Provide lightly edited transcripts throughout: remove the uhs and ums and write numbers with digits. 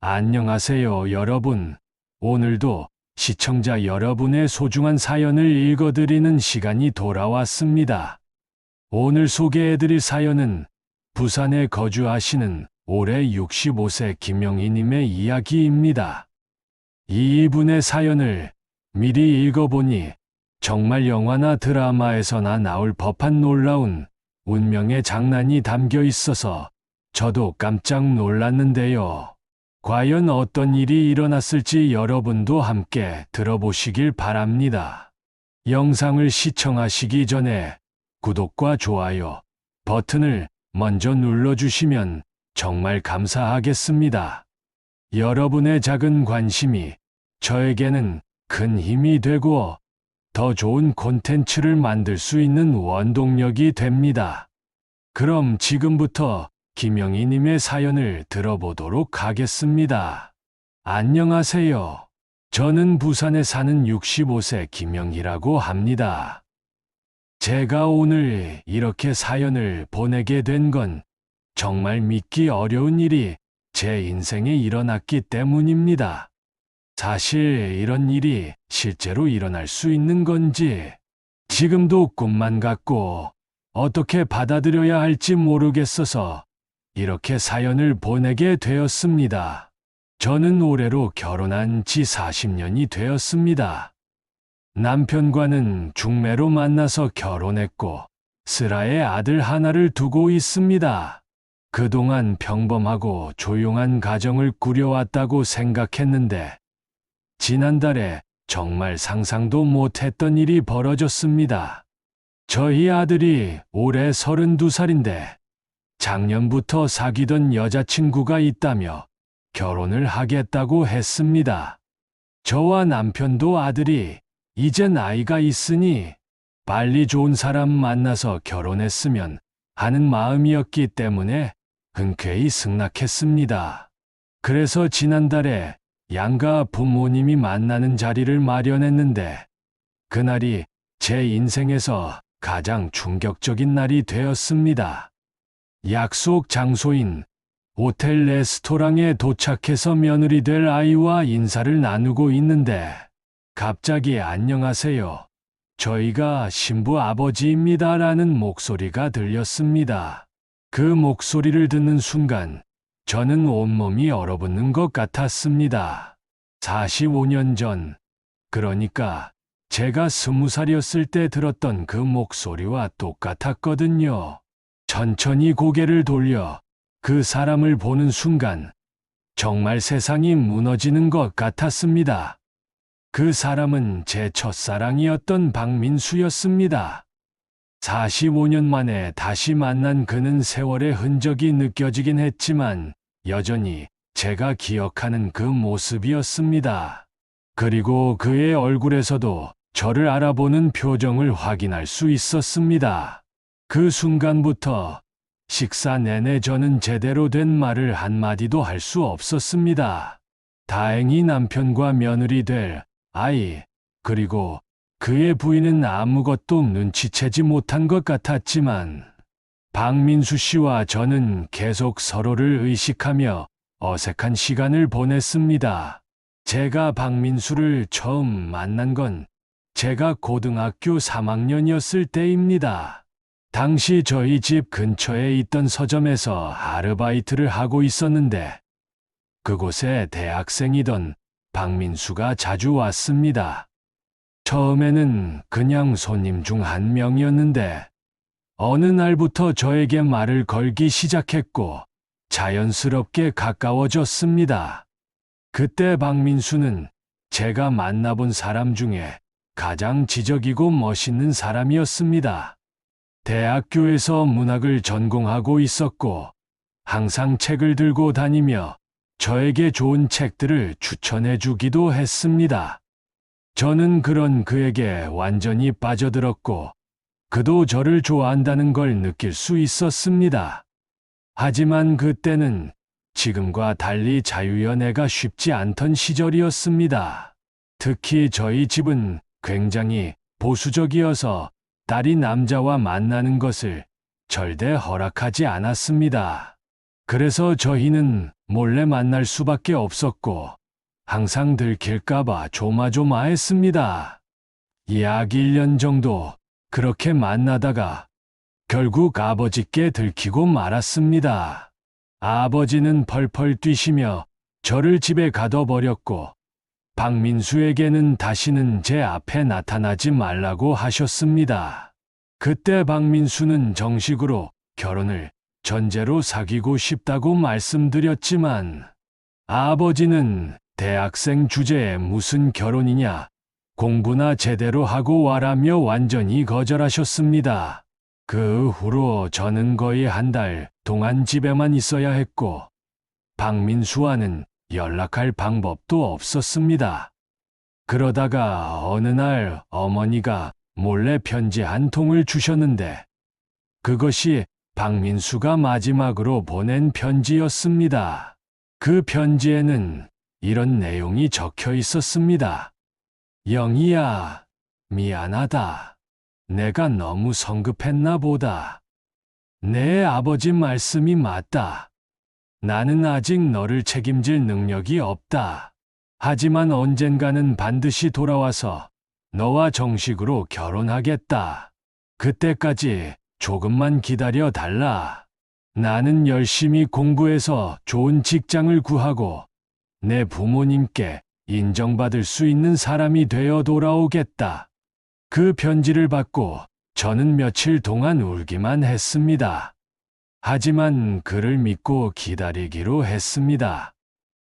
안녕하세요, 여러분. 오늘도 시청자 여러분의 소중한 사연을 읽어드리는 시간이 돌아왔습니다. 오늘 소개해드릴 사연은 부산에 거주하시는 올해 65세 김영희님의 이야기입니다. 이분의 사연을 미리 읽어보니 정말 영화나 드라마에서나 나올 법한 놀라운 운명의 장난이 담겨 있어서 저도 깜짝 놀랐는데요. 과연 어떤 일이 일어났을지 여러분도 함께 들어보시길 바랍니다. 영상을 시청하시기 전에 구독과 좋아요 버튼을 먼저 눌러주시면 정말 감사하겠습니다. 여러분의 작은 관심이 저에게는 큰 힘이 되고 더 좋은 콘텐츠를 만들 수 있는 원동력이 됩니다. 그럼 지금부터 김영희님의 사연을 들어보도록 하겠습니다. 안녕하세요. 저는 부산에 사는 65세 김영희라고 합니다. 제가 오늘 이렇게 사연을 보내게 된 건 정말 믿기 어려운 일이 제 인생에 일어났기 때문입니다. 사실 이런 일이 실제로 일어날 수 있는 건지 지금도 꿈만 같고 어떻게 받아들여야 할지 모르겠어서 이렇게 사연을 보내게 되었습니다. 저는 올해로 결혼한 지 40년이 되었습니다. 남편과는 중매로 만나서 결혼했고 슬하에 아들 하나를 두고 있습니다. 그동안 평범하고 조용한 가정을 꾸려왔다고 생각했는데 지난달에 정말 상상도 못했던 일이 벌어졌습니다. 저희 아들이 올해 32살인데 작년부터 사귀던 여자친구가 있다며 결혼을 하겠다고 했습니다. 저와 남편도 아들이 이제 나이가 있으니 빨리 좋은 사람 만나서 결혼했으면 하는 마음이었기 때문에 흔쾌히 승낙했습니다. 그래서 지난달에 양가 부모님이 만나는 자리를 마련했는데 그날이 제 인생에서 가장 충격적인 날이 되었습니다. 약속 장소인 호텔 레스토랑에 도착해서 며느리 될 아이와 인사를 나누고 있는데 갑자기 안녕하세요. 저희가 신부 아버지입니다라는 목소리가 들렸습니다. 그 목소리를 듣는 순간 저는 온몸이 얼어붙는 것 같았습니다. 45년 전, 그러니까 제가 20살이었을 때 들었던 그 목소리와 똑같았거든요. 천천히 고개를 돌려 그 사람을 보는 순간 정말 세상이 무너지는 것 같았습니다. 그 사람은 제 첫사랑이었던 박민수였습니다. 45년 만에 다시 만난 그는 세월의 흔적이 느껴지긴 했지만 여전히 제가 기억하는 그 모습이었습니다. 그리고 그의 얼굴에서도 저를 알아보는 표정을 확인할 수 있었습니다. 그 순간부터 식사 내내 저는 제대로 된 말을 한마디도 할 수 없었습니다. 다행히 남편과 며느리 될 아이, 그리고 그의 부인은 아무것도 눈치채지 못한 것 같았지만 박민수 씨와 저는 계속 서로를 의식하며 어색한 시간을 보냈습니다. 제가 박민수를 처음 만난 건 제가 고등학교 3학년이었을 때입니다. 당시 저희 집 근처에 있던 서점에서 아르바이트를 하고 있었는데 그곳에 대학생이던 박민수가 자주 왔습니다. 처음에는 그냥 손님 중 한 명이었는데 어느 날부터 저에게 말을 걸기 시작했고 자연스럽게 가까워졌습니다. 그때 박민수는 제가 만나본 사람 중에 가장 지적이고 멋있는 사람이었습니다. 대학교에서 문학을 전공하고 있었고 항상 책을 들고 다니며 저에게 좋은 책들을 추천해 주기도 했습니다. 저는 그런 그에게 완전히 빠져들었고 그도 저를 좋아한다는 걸 느낄 수 있었습니다. 하지만 그때는 지금과 달리 자유연애가 쉽지 않던 시절이었습니다. 특히 저희 집은 굉장히 보수적이어서 딸이 남자와 만나는 것을 절대 허락하지 않았습니다. 그래서 저희는 몰래 만날 수밖에 없었고 항상 들킬까봐 조마조마했습니다. 약 1년 정도 그렇게 만나다가 결국 아버지께 들키고 말았습니다. 아버지는 펄펄 뛰시며 저를 집에 가둬버렸고 박민수에게는 다시는 제 앞에 나타나지 말라고 하셨습니다. 그때 박민수는 정식으로 결혼을 전제로 사귀고 싶다고 말씀드렸지만 아버지는 대학생 주제에 무슨 결혼이냐, 공부나 제대로 하고 와라며 완전히 거절하셨습니다. 그 후로 저는 거의 한 달 동안 집에만 있어야 했고 박민수와는 연락할 방법도 없었습니다. 그러다가 어느 날 어머니가 몰래 편지 한 통을 주셨는데 그것이 박민수가 마지막으로 보낸 편지였습니다. 그 편지에는 이런 내용이 적혀 있었습니다. 영희야, 미안하다. 내가 너무 성급했나 보다. 내 아버지 말씀이 맞다. 나는 아직 너를 책임질 능력이 없다. 하지만 언젠가는 반드시 돌아와서 너와 정식으로 결혼하겠다. 그때까지 조금만 기다려 달라. 나는 열심히 공부해서 좋은 직장을 구하고 내 부모님께 인정받을 수 있는 사람이 되어 돌아오겠다. 그 편지를 받고 저는 며칠 동안 울기만 했습니다. 하지만 그를 믿고 기다리기로 했습니다.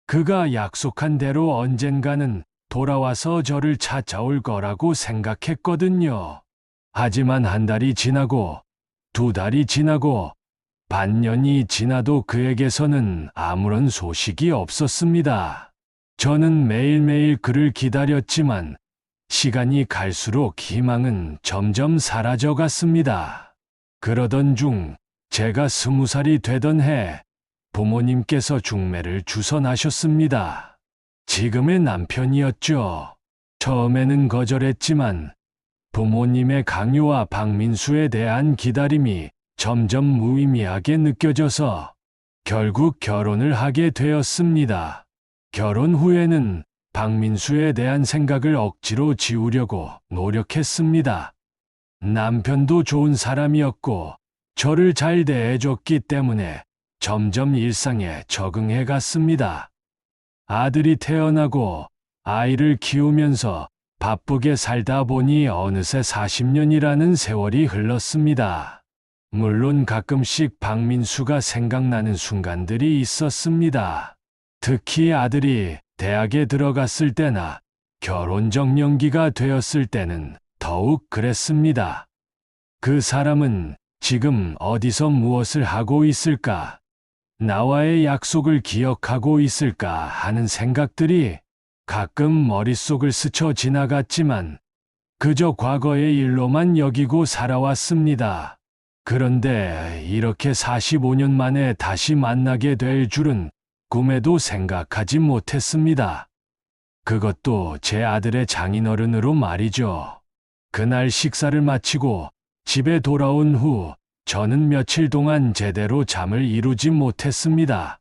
그가 약속한 대로 언젠가는 돌아와서 저를 찾아올 거라고 생각했거든요. 하지만 한 달이 지나고 2달이 지나고 반년이 지나도 그에게서는 아무런 소식이 없었습니다. 저는 매일매일 그를 기다렸지만 시간이 갈수록 희망은 점점 사라져갔습니다. 그러던 중 제가 20살이 되던 해 부모님께서 중매를 주선하셨습니다. 지금의 남편이었죠. 처음에는 거절했지만 부모님의 강요와 박민수에 대한 기다림이 점점 무의미하게 느껴져서 결국 결혼을 하게 되었습니다. 결혼 후에는 박민수에 대한 생각을 억지로 지우려고 노력했습니다. 남편도 좋은 사람이었고 저를 잘 대해줬기 때문에 점점 일상에 적응해 갔습니다. 아들이 태어나고 아이를 키우면서 바쁘게 살다 보니 어느새 40년이라는 세월이 흘렀습니다. 물론 가끔씩 박민수가 생각나는 순간들이 있었습니다. 특히 아들이 대학에 들어갔을 때나 결혼 정년기가 되었을 때는 더욱 그랬습니다. 그 사람은 지금 어디서 무엇을 하고 있을까? 나와의 약속을 기억하고 있을까 하는 생각들이 가끔 머릿속을 스쳐 지나갔지만 그저 과거의 일로만 여기고 살아왔습니다. 그런데 이렇게 45년 만에 다시 만나게 될 줄은 꿈에도 생각하지 못했습니다. 그것도 제 아들의 장인어른으로 말이죠. 그날 식사를 마치고 집에 돌아온 후 저는 며칠 동안 제대로 잠을 이루지 못했습니다.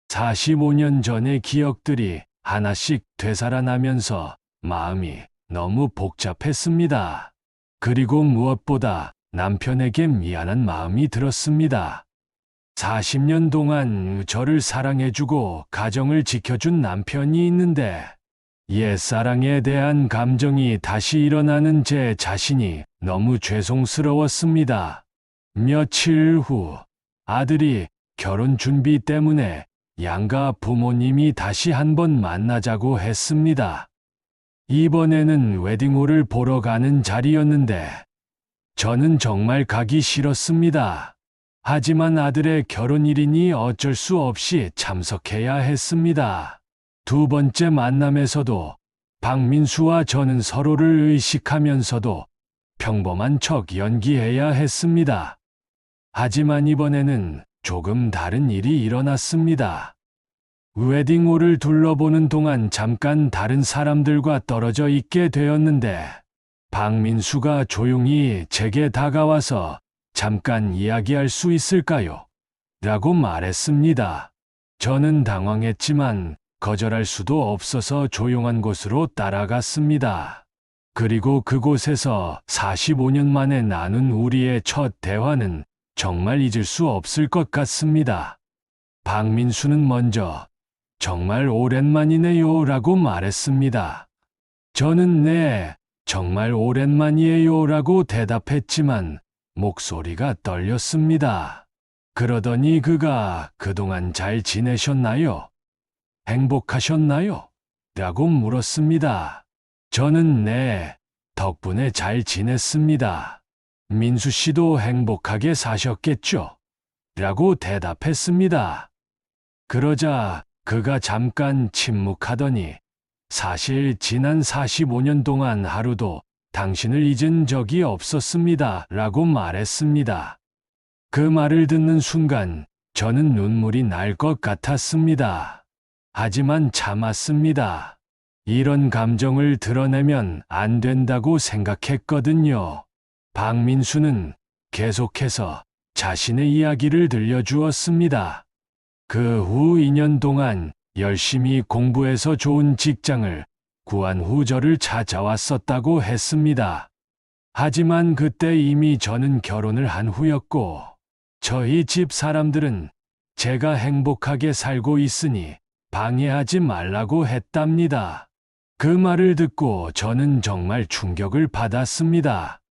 45년 전의 기억들이 하나씩 되살아나면서 마음이 너무 복잡했습니다. 그리고 무엇보다 남편에게 미안한 마음이 들었습니다. 40년 동안 저를 사랑해주고 가정을 지켜준 남편이 있는데 옛사랑에 대한 감정이 다시 일어나는 제 자신이 너무 죄송스러웠습니다. 며칠 후 아들이 결혼 준비 때문에 양가 부모님이 다시 한번 만나자고 했습니다. 이번에는 웨딩홀을 보러 가는 자리였는데 저는 정말 가기 싫었습니다. 하지만 아들의 결혼일이니 어쩔 수 없이 참석해야 했습니다. 두 번째 만남에서도 박민수와 저는 서로를 의식하면서도 평범한 척 연기해야 했습니다. 하지만 이번에는 조금 다른 일이 일어났습니다. 웨딩홀을 둘러보는 동안 잠깐 다른 사람들과 떨어져 있게 되었는데 박민수가 조용히 제게 다가와서 잠깐 이야기할 수 있을까요? 라고 말했습니다. 저는 당황했지만 거절할 수도 없어서 조용한 곳으로 따라갔습니다. 그리고 그곳에서 45년 만에 나눈 우리의 첫 대화는 정말 잊을 수 없을 것 같습니다. 박민수는 먼저 정말 오랜만이네요 라고 말했습니다. 저는 네, 정말 오랜만이에요 라고 대답했지만 목소리가 떨렸습니다. 그러더니 그가 그동안 잘 지내셨나요? 행복하셨나요? 라고 물었습니다. 저는 네, 덕분에 잘 지냈습니다. 민수 씨도 행복하게 사셨겠죠? 라고 대답했습니다. 그러자 그가 잠깐 침묵하더니 사실 지난 45년 동안 하루도 당신을 잊은 적이 없었습니다. 라고 말했습니다. 그 말을 듣는 순간 저는 눈물이 날 것 같았습니다. 하지만 참았습니다. 이런 감정을 드러내면 안 된다고 생각했거든요. 박민수는 계속해서 자신의 이야기를 들려주었습니다. 그 후 2년 동안 열심히 공부해서 좋은 직장을 구한 후 저를 찾아왔었다고 했습니다. 하지만 그때 이미 저는 결혼을 한 후였고, 저희 집 사람들은 제가 행복하게 살고 있으니 방해하지 말라고 했답니다. 그 말을 듣고 저는 정말 충격을 받았습니다.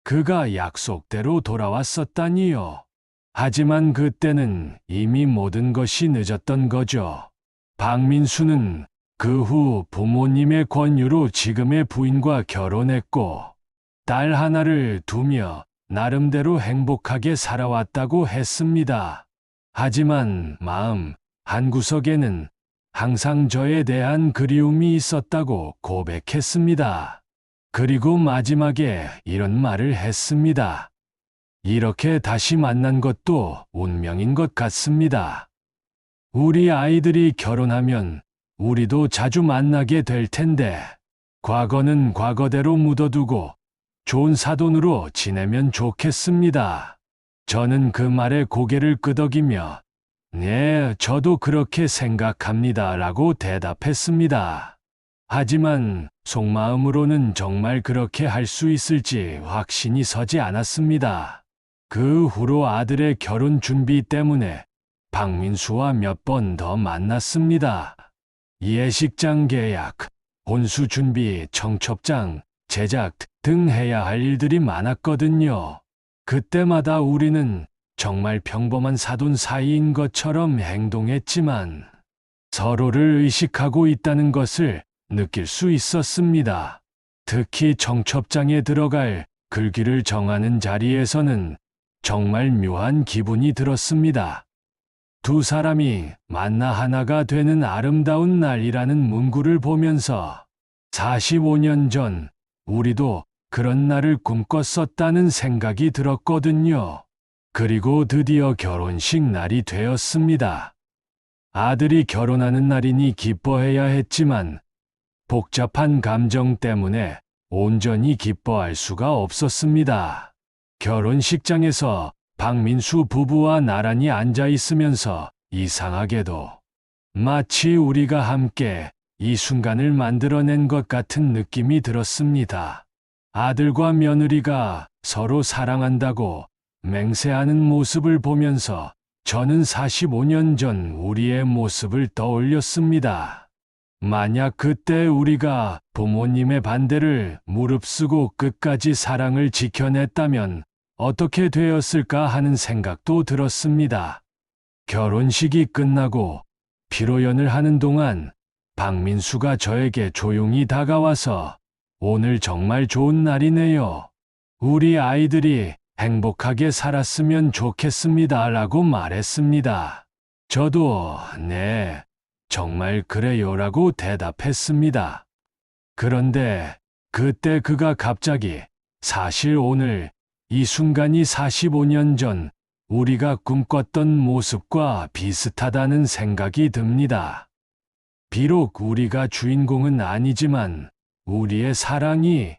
그가 약속대로 돌아왔었다니요. 하지만 그때는 이미 모든 것이 늦었던 거죠. 박민수는 그 후 부모님의 권유로 지금의 부인과 결혼했고, 딸 하나를 두며 나름대로 행복하게 살아왔다고 했습니다. 하지만 마음 한구석에는 항상 저에 대한 그리움이 있었다고 고백했습니다. 그리고 마지막에 이런 말을 했습니다. 이렇게 다시 만난 것도 운명인 것 같습니다. 우리 아이들이 결혼하면 우리도 자주 만나게 될 텐데, 과거는 과거대로 묻어두고 좋은 사돈으로 지내면 좋겠습니다. 저는 그 말에 고개를 끄덕이며, 네, 저도 그렇게 생각합니다. 라고 대답했습니다. 하지만 속마음으로는 정말 그렇게 할 수 있을지 확신이 서지 않았습니다. 그 후로 아들의 결혼 준비 때문에 박민수와 몇 번 더 만났습니다. 예식장 계약, 혼수 준비, 청첩장, 제작 등 해야 할 일들이 많았거든요. 그때마다 우리는 정말 평범한 사돈 사이인 것처럼 행동했지만 서로를 의식하고 있다는 것을 느낄 수 있었습니다. 특히 청첩장에 들어갈 글귀를 정하는 자리에서는 정말 묘한 기분이 들었습니다. 두 사람이 만나 하나가 되는 아름다운 날이라는 문구를 보면서 45년 전 우리도 그런 날을 꿈꿨었다는 생각이 들었거든요. 그리고 드디어 결혼식 날이 되었습니다. 아들이 결혼하는 날이니 기뻐해야 했지만 복잡한 감정 때문에 온전히 기뻐할 수가 없었습니다. 결혼식장에서 박민수 부부와 나란히 앉아 있으면서 이상하게도 마치 우리가 함께 이 순간을 만들어낸 것 같은 느낌이 들었습니다. 아들과 며느리가 서로 사랑한다고 맹세하는 모습을 보면서 저는 45년 전 우리의 모습을 떠올렸습니다. 만약 그때 우리가 부모님의 반대를 무릅쓰고 끝까지 사랑을 지켜냈다면 어떻게 되었을까 하는 생각도 들었습니다. 결혼식이 끝나고 피로연을 하는 동안 박민수가 저에게 조용히 다가와서 오늘 정말 좋은 날이네요. 우리 아이들이 행복하게 살았으면 좋겠습니다. 라고 말했습니다. 저도 네, 정말 그래요. 라고 대답했습니다. 그런데 그때 그가 갑자기 사실 오늘 이 순간이 45년 전 우리가 꿈꿨던 모습과 비슷하다는 생각이 듭니다. 비록 우리가 주인공은 아니지만 우리의 사랑이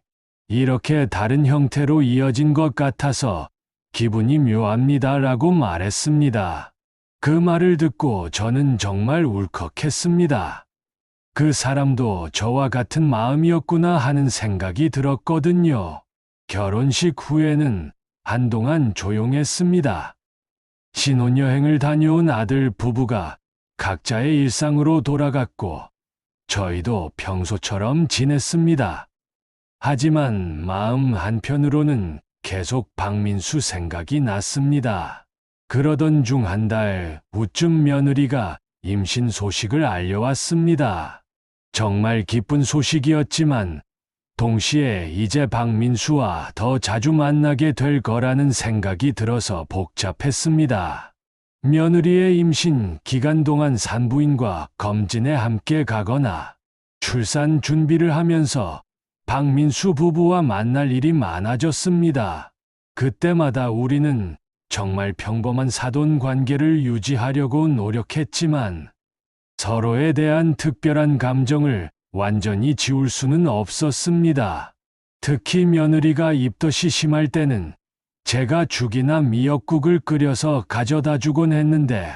이렇게 다른 형태로 이어진 것 같아서 기분이 묘합니다. 라고 말했습니다. 그 말을 듣고 저는 정말 울컥했습니다. 그 사람도 저와 같은 마음이었구나 하는 생각이 들었거든요. 결혼식 후에는 한동안 조용했습니다. 신혼여행을 다녀온 아들 부부가 각자의 일상으로 돌아갔고, 저희도 평소처럼 지냈습니다. 하지만 마음 한편으로는 계속 박민수 생각이 났습니다. 그러던 중 한 달 후쯤 며느리가 임신 소식을 알려왔습니다. 정말 기쁜 소식이었지만 동시에 이제 박민수와 더 자주 만나게 될 거라는 생각이 들어서 복잡했습니다. 며느리의 임신 기간 동안 산부인과 검진에 함께 가거나 출산 준비를 하면서 박민수 부부와 만날 일이 많아졌습니다. 그때마다 우리는 정말 평범한 사돈 관계를 유지하려고 노력했지만 서로에 대한 특별한 감정을 완전히 지울 수는 없었습니다. 특히 며느리가 입덧이 심할 때는 제가 죽이나 미역국을 끓여서 가져다 주곤 했는데,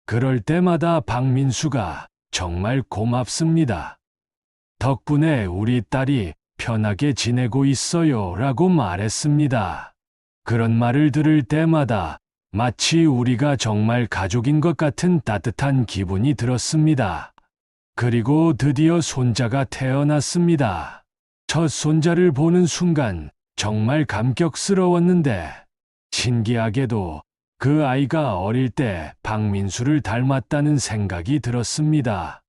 그럴 때마다 박민수가 정말 고맙습니다. 덕분에 우리 딸이 편하게 지내고 있어요 라고 말했습니다. 그런 말을 들을 때마다 마치 우리가 정말 가족인 것 같은 따뜻한 기분이 들었습니다. 그리고 드디어 손자가 태어났습니다. 첫 손자를 보는 순간 정말 감격스러웠는데, 신기하게도 그 아이가 어릴 때 박민수를 닮았다는 생각이 들었습니다.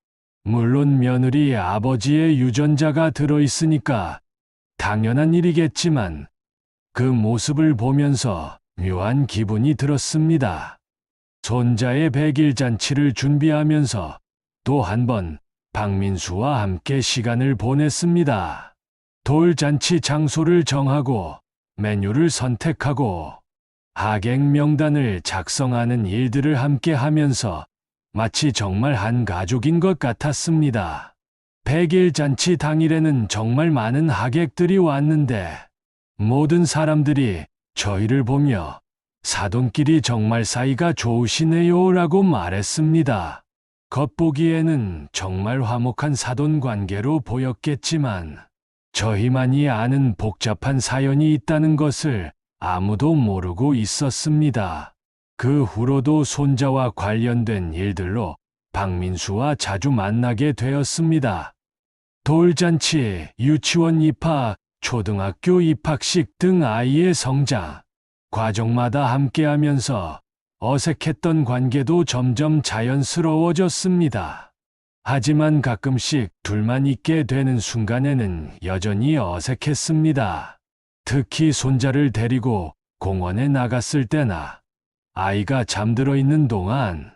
물론 며느리 아버지의 유전자가 들어있으니까 당연한 일이겠지만 그 모습을 보면서 묘한 기분이 들었습니다. 손자의 100일 잔치를 준비하면서 또 한 번 박민수와 함께 시간을 보냈습니다. 돌잔치 장소를 정하고 메뉴를 선택하고 하객 명단을 작성하는 일들을 함께 하면서 마치 정말 한 가족인 것 같았습니다. 100일 잔치 당일에는 정말 많은 하객들이 왔는데 모든 사람들이 저희를 보며 사돈끼리 정말 사이가 좋으시네요 라고 말했습니다. 겉보기에는 정말 화목한 사돈 관계로 보였겠지만 저희만이 아는 복잡한 사연이 있다는 것을 아무도 모르고 있었습니다. 그 후로도 손자와 관련된 일들로 박민수와 자주 만나게 되었습니다. 돌잔치, 유치원 입학, 초등학교 입학식 등 아이의 성장 과정마다 함께하면서 어색했던 관계도 점점 자연스러워졌습니다. 하지만 가끔씩 둘만 있게 되는 순간에는 여전히 어색했습니다. 특히 손자를 데리고 공원에 나갔을 때나 아이가 잠들어 있는 동안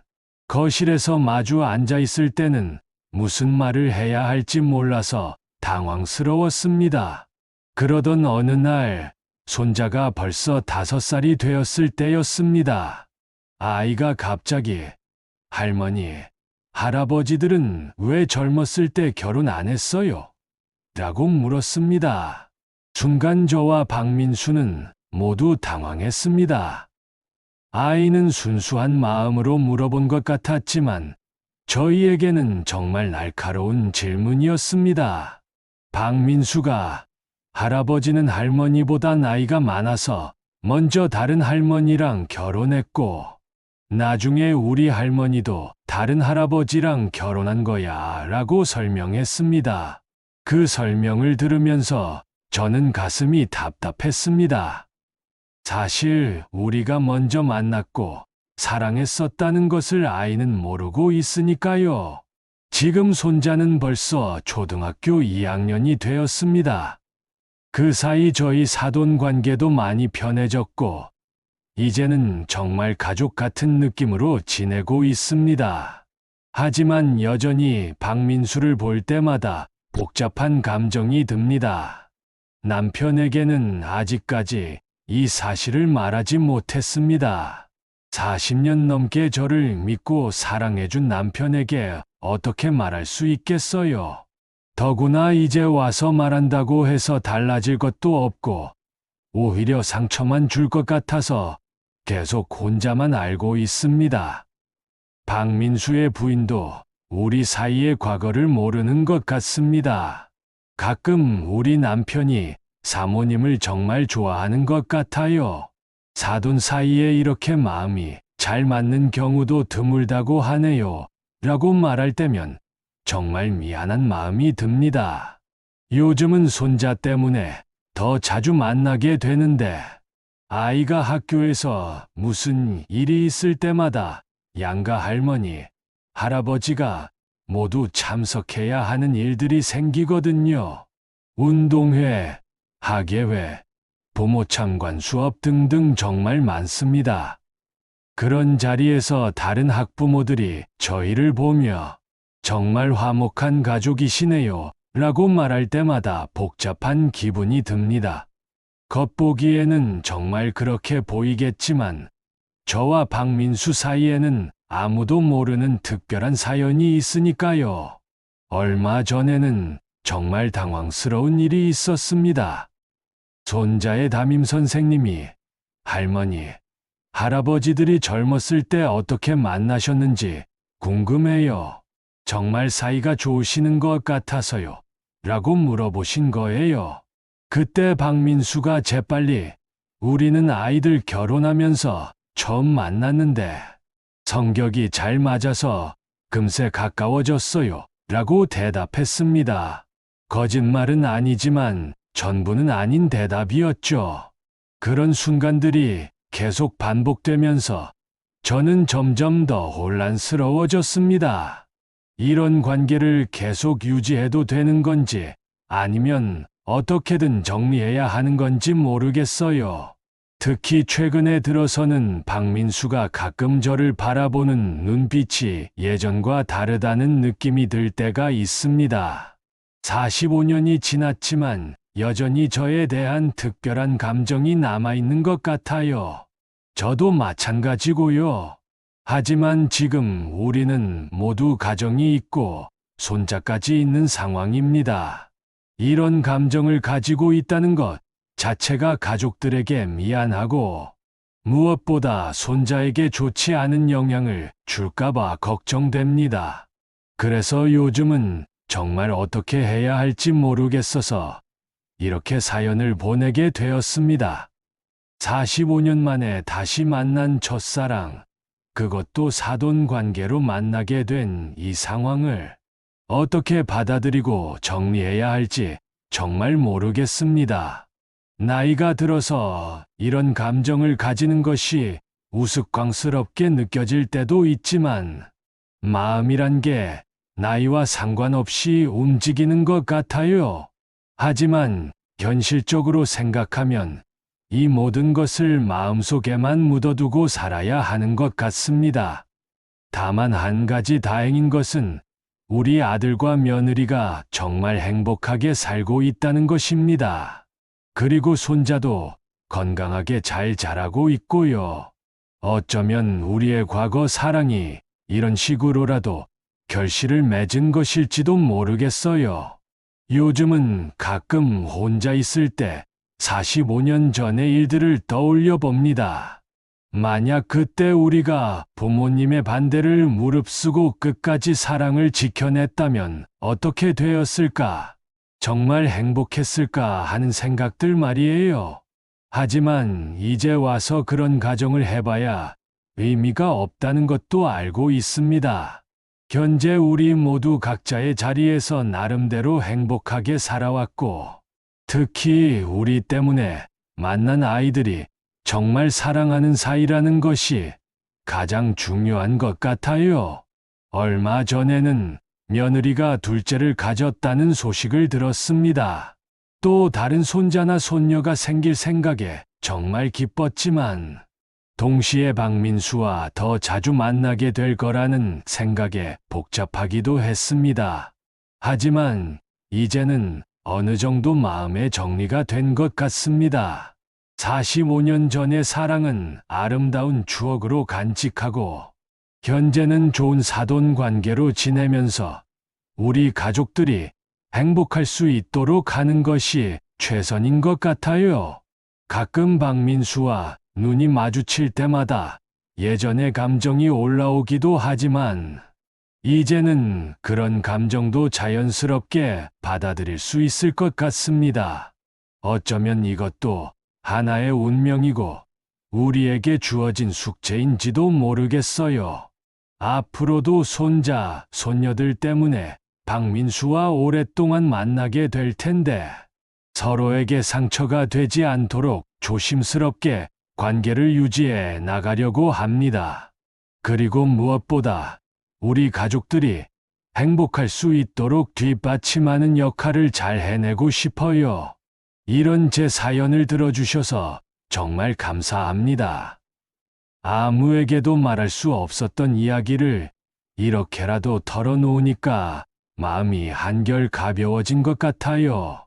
거실에서 마주 앉아 있을 때는 무슨 말을 해야 할지 몰라서 당황스러웠습니다. 그러던 어느 날 손자가 벌써 5살이 되었을 때였습니다. 아이가 갑자기 할머니, 할아버지들은 왜 젊었을 때 결혼 안 했어요? 라고 물었습니다. 순간 저와 박민수는 모두 당황했습니다. 아이는 순수한 마음으로 물어본 것 같았지만 저희에게는 정말 날카로운 질문이었습니다. 박민수가 할아버지는 할머니보다 나이가 많아서 먼저 다른 할머니랑 결혼했고 나중에 우리 할머니도 다른 할아버지랑 결혼한 거야 라고 설명했습니다. 그 설명을 들으면서 저는 가슴이 답답했습니다. 사실 우리가 먼저 만났고 사랑했었다는 것을 아이는 모르고 있으니까요. 지금 손자는 벌써 초등학교 2학년이 되었습니다. 그 사이 저희 사돈 관계도 많이 편해졌고 이제는 정말 가족 같은 느낌으로 지내고 있습니다. 하지만 여전히 박민수를 볼 때마다 복잡한 감정이 듭니다. 남편에게는 아직까지 이 사실을 말하지 못했습니다. 40년 넘게 저를 믿고 사랑해준 남편에게 어떻게 말할 수 있겠어요? 더구나 이제 와서 말한다고 해서 달라질 것도 없고 오히려 상처만 줄 것 같아서 계속 혼자만 알고 있습니다. 박민수의 부인도 우리 사이의 과거를 모르는 것 같습니다. 가끔 우리 남편이 사모님을 정말 좋아하는 것 같아요. 사돈 사이에 이렇게 마음이 잘 맞는 경우도 드물다고 하네요. 라고 말할 때면 정말 미안한 마음이 듭니다. 요즘은 손자 때문에 더 자주 만나게 되는데 아이가 학교에서 무슨 일이 있을 때마다 양가 할머니, 할아버지가 모두 참석해야 하는 일들이 생기거든요. 운동회, 학예회, 부모 참관 수업 등등 정말 많습니다. 그런 자리에서 다른 학부모들이 저희를 보며 정말 화목한 가족이시네요 라고 말할 때마다 복잡한 기분이 듭니다. 겉보기에는 정말 그렇게 보이겠지만 저와 박민수 사이에는 아무도 모르는 특별한 사연이 있으니까요. 얼마 전에는 정말 당황스러운 일이 있었습니다. 손자의 담임 선생님이 할머니, 할아버지들이 젊었을 때 어떻게 만나셨는지 궁금해요. 정말 사이가 좋으시는 것 같아서요. 라고 물어보신 거예요. 그때 박민수가 재빨리 우리는 아이들 결혼하면서 처음 만났는데 성격이 잘 맞아서 금세 가까워졌어요. 라고 대답했습니다. 거짓말은 아니지만 전부는 아닌 대답이었죠. 그런 순간들이 계속 반복되면서 저는 점점 더 혼란스러워졌습니다. 이런 관계를 계속 유지해도 되는 건지 아니면 어떻게든 정리해야 하는 건지 모르겠어요. 특히 최근에 들어서는 박민수가 가끔 저를 바라보는 눈빛이 예전과 다르다는 느낌이 들 때가 있습니다. 45년이 지났지만 여전히 저에 대한 특별한 감정이 남아있는 것 같아요. 저도 마찬가지고요. 하지만 지금 우리는 모두 가정이 있고 손자까지 있는 상황입니다. 이런 감정을 가지고 있다는 것 자체가 가족들에게 미안하고 무엇보다 손자에게 좋지 않은 영향을 줄까봐 걱정됩니다. 그래서 요즘은 정말 어떻게 해야 할지 모르겠어서 이렇게 사연을 보내게 되었습니다. 45년 만에 다시 만난 첫사랑, 그것도 사돈 관계로 만나게 된 이 상황을 어떻게 받아들이고 정리해야 할지 정말 모르겠습니다. 나이가 들어서 이런 감정을 가지는 것이 우스꽝스럽게 느껴질 때도 있지만 마음이란 게 나이와 상관없이 움직이는 것 같아요. 하지만 현실적으로 생각하면 이 모든 것을 마음속에만 묻어두고 살아야 하는 것 같습니다. 다만 한 가지 다행인 것은 우리 아들과 며느리가 정말 행복하게 살고 있다는 것입니다. 그리고 손자도 건강하게 잘 자라고 있고요. 어쩌면 우리의 과거 사랑이 이런 식으로라도 결실을 맺은 것일지도 모르겠어요. 요즘은 가끔 혼자 있을 때 45년 전의 일들을 떠올려 봅니다. 만약 그때 우리가 부모님의 반대를 무릅쓰고 끝까지 사랑을 지켜냈다면 어떻게 되었을까? 정말 행복했을까 하는 생각들 말이에요. 하지만 이제 와서 그런 가정을 해봐야 의미가 없다는 것도 알고 있습니다. 현재 우리 모두 각자의 자리에서 나름대로 행복하게 살아왔고, 특히 우리 때문에 만난 아이들이 정말 사랑하는 사이라는 것이 가장 중요한 것 같아요. 얼마 전에는 며느리가 둘째를 가졌다는 소식을 들었습니다. 또 다른 손자나 손녀가 생길 생각에 정말 기뻤지만 동시에 박민수와 더 자주 만나게 될 거라는 생각에 복잡하기도 했습니다. 하지만 이제는 어느 정도 마음의 정리가 된 것 같습니다. 45년 전의 사랑은 아름다운 추억으로 간직하고 현재는 좋은 사돈 관계로 지내면서 우리 가족들이 행복할 수 있도록 하는 것이 최선인 것 같아요. 가끔 박민수와 눈이 마주칠 때마다 예전의 감정이 올라오기도 하지만, 이제는 그런 감정도 자연스럽게 받아들일 수 있을 것 같습니다. 어쩌면 이것도 하나의 운명이고 우리에게 주어진 숙제인지도 모르겠어요. 앞으로도 손자, 손녀들 때문에 박민수와 오랫동안 만나게 될 텐데 서로에게 상처가 되지 않도록 조심스럽게 관계를 유지해 나가려고 합니다. 그리고 무엇보다 우리 가족들이 행복할 수 있도록 뒷받침하는 역할을 잘 해내고 싶어요. 이런 제 사연을 들어주셔서 정말 감사합니다. 아무에게도 말할 수 없었던 이야기를 이렇게라도 털어놓으니까 마음이 한결 가벼워진 것 같아요.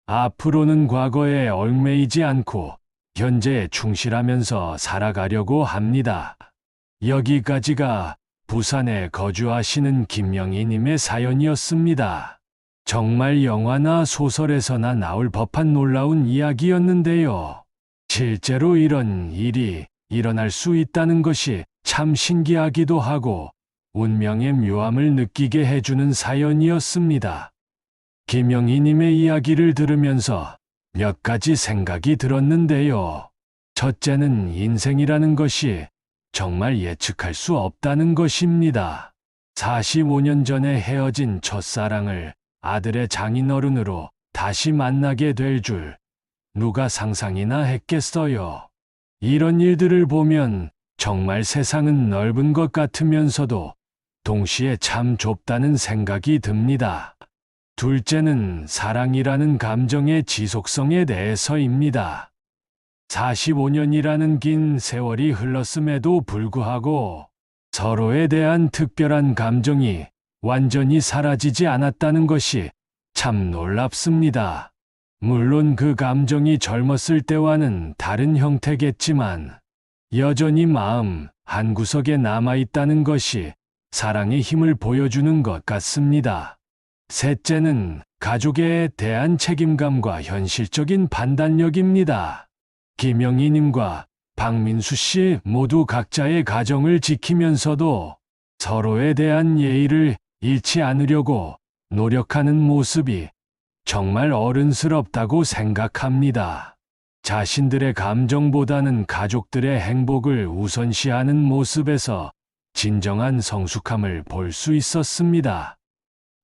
앞으로는 과거에 얽매이지 않고 현재에 충실하면서 살아가려고 합니다. 여기까지가 부산에 거주하시는 김명희님의 사연이었습니다. 정말 영화나 소설에서나 나올 법한 놀라운 이야기였는데요. 실제로 이런 일이 일어날 수 있다는 것이 참 신기하기도 하고 운명의 묘함을 느끼게 해주는 사연이었습니다. 김영희님의 이야기를 들으면서 몇 가지 생각이 들었는데요. 첫째는 인생이라는 것이 정말 예측할 수 없다는 것입니다. 45년 전에 헤어진 첫사랑을 아들의 장인어른으로 다시 만나게 될 줄 누가 상상이나 했겠어요. 이런 일들을 보면 정말 세상은 넓은 것 같으면서도 동시에 참 좁다는 생각이 듭니다. 둘째는 사랑이라는 감정의 지속성에 대해서입니다. 45년이라는 긴 세월이 흘렀음에도 불구하고 서로에 대한 특별한 감정이 완전히 사라지지 않았다는 것이 참 놀랍습니다. 물론 그 감정이 젊었을 때와는 다른 형태겠지만 여전히 마음 한구석에 남아있다는 것이 사랑의 힘을 보여주는 것 같습니다. 셋째는 가족에 대한 책임감과 현실적인 판단력입니다. 김영희님과 박민수 씨 모두 각자의 가정을 지키면서도 서로에 대한 예의를 잃지 않으려고 노력하는 모습이 정말 어른스럽다고 생각합니다. 자신들의 감정보다는 가족들의 행복을 우선시하는 모습에서 진정한 성숙함을 볼 수 있었습니다.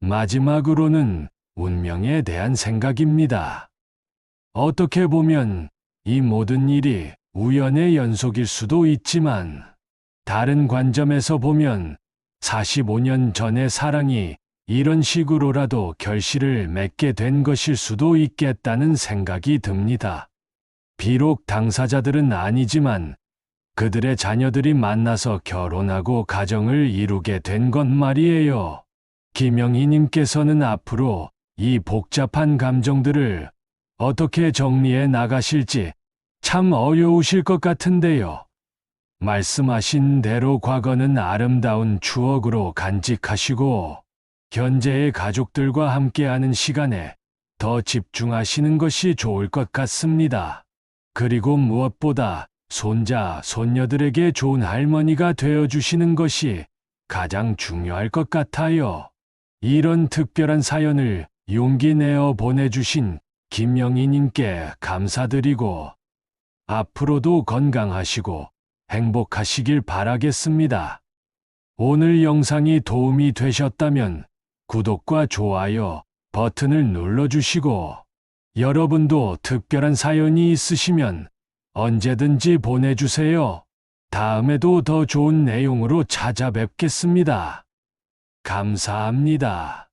마지막으로는 운명에 대한 생각입니다. 어떻게 보면 이 모든 일이 우연의 연속일 수도 있지만 다른 관점에서 보면 45년 전의 사랑이 이런 식으로라도 결실을 맺게 된 것일 수도 있겠다는 생각이 듭니다. 비록 당사자들은 아니지만 그들의 자녀들이 만나서 결혼하고 가정을 이루게 된 것 말이에요. 김영희님께서는 앞으로 이 복잡한 감정들을 어떻게 정리해 나가실지 참 어려우실 것 같은데요. 말씀하신 대로 과거는 아름다운 추억으로 간직하시고 현재의 가족들과 함께하는 시간에 더 집중하시는 것이 좋을 것 같습니다. 그리고 무엇보다 손자, 손녀들에게 좋은 할머니가 되어주시는 것이 가장 중요할 것 같아요. 이런 특별한 사연을 용기 내어 보내주신 김영희님께 감사드리고 앞으로도 건강하시고 행복하시길 바라겠습니다. 오늘 영상이 도움이 되셨다면 구독과 좋아요 버튼을 눌러주시고 여러분도 특별한 사연이 있으시면 언제든지 보내주세요. 다음에도 더 좋은 내용으로 찾아뵙겠습니다. 감사합니다.